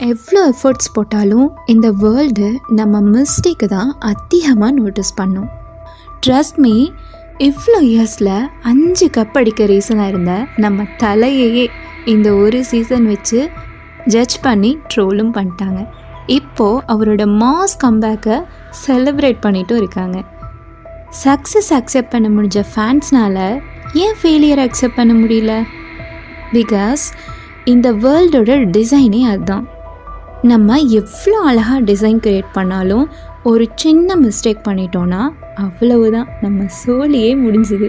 எவ்வளோ எஃபர்ட்ஸ் போட்டாலும் இந்த வேர்ல்டு நம்ம மிஸ்டேக்கு தான் அதிகமாக நோட்டீஸ் பண்ணும். ட்ரஸ்ட் மீ, இவ்வளோ இயர்ஸில் 5 கப் அடிக்க ரீசனாக இருந்த நம்ம தலையையே இந்த ஒரு சீசன் வச்சு ஜட்ஜ் பண்ணி ட்ரோலும் பண்ணிட்டாங்க. இப்போது அவரோட மாஸ் கம்பேக்கை செலிப்ரேட் பண்ணிட்டும் இருக்காங்க. சக்ஸஸ் அக்செப்ட் பண்ண முடிஞ்ச ஃபேன்ஸ்னால் ஏன் ஃபெயிலியர் அக்செப்ட் பண்ண முடியல? பிகாஸ் இந்த வேர்ல்டோட டிசைனே அதுதான். நம்ம எவ்வளோ அழகாக டிசைன் க்ரியேட் பண்ணாலும் ஒரு சின்ன மிஸ்டேக் பண்ணிட்டோன்னா அவ்வளவுதான், நம்ம சோலியே முடிஞ்சுது.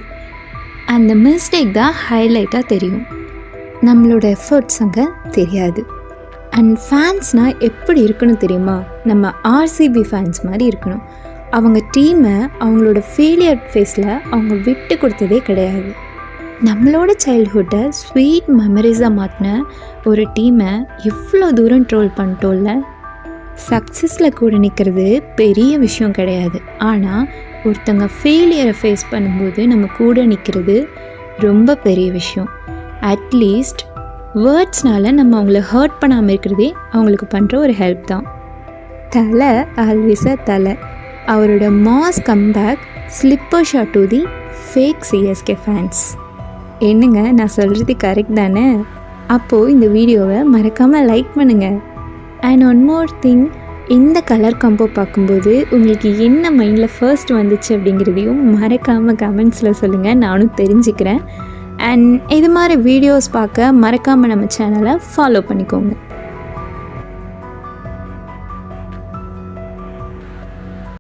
அந்த மிஸ்டேக் தான் ஹைலைட்டாக தெரியும், நம்மளோட எஃபர்ட்ஸ் அங்கே தெரியாது. அண்ட் ஃபேன்ஸ்னால் எப்படி இருக்கணும் தெரியுமா? நம்ம ஆர்சிபி ஃபேன்ஸ் மாதிரி இருக்கணும். அவங்க டீமை அவங்களோட ஃபெயிலியர் ஃபேஸில் அவங்க விட்டு கொடுத்ததே கிடையாது. நம்மளோட சைல்ட்ஹுட்டை ஸ்வீட் மெமரிஸாக மாற்றின ஒரு டீமை எவ்வளோ தூரம் ட்ரோல் பண்ணிட்டோம்ல. சக்ஸஸில் கூட நிற்கிறது பெரிய விஷயம் கிடையாது, ஆனால் ஒருத்தங்க ஃபெயிலியரை ஃபேஸ் பண்ணும்போது நம்ம கூட நிற்கிறது ரொம்ப பெரிய விஷயம். அட்லீஸ்ட் வேர்ட்ஸ்னால் நம்ம அவங்கள ஹர்ட் பண்ணாமல் இருக்கிறதே அவங்களுக்கு பண்ணுற ஒரு ஹெல்ப் தான். தலை ஆல்வேஸாக தலை. அவரோட mass comeback slipper shot to the fake CSK fans. என்னங்க, நான் சொல்கிறது கரெக்ட் தானே? அப்போது இந்த வீடியோவை மறக்காமல் லைக் பண்ணுங்கள். அண்ட் ஒன் மோர் திங், இந்த கலர் காம்போ பார்க்கும்போது உங்களுக்கு என்ன மைண்டில் ஃபர்ஸ்ட் வந்துச்சு அப்படிங்கிறதையும் மறக்காமல் கமெண்ட்ஸில் சொல்லுங்கள், நானும் தெரிஞ்சுக்கிறேன். அண்ட் இது மாதிரி வீடியோஸ் பார்க்க மறக்காமல் நம்ம சேனலை ஃபாலோ பண்ணிக்கோங்க.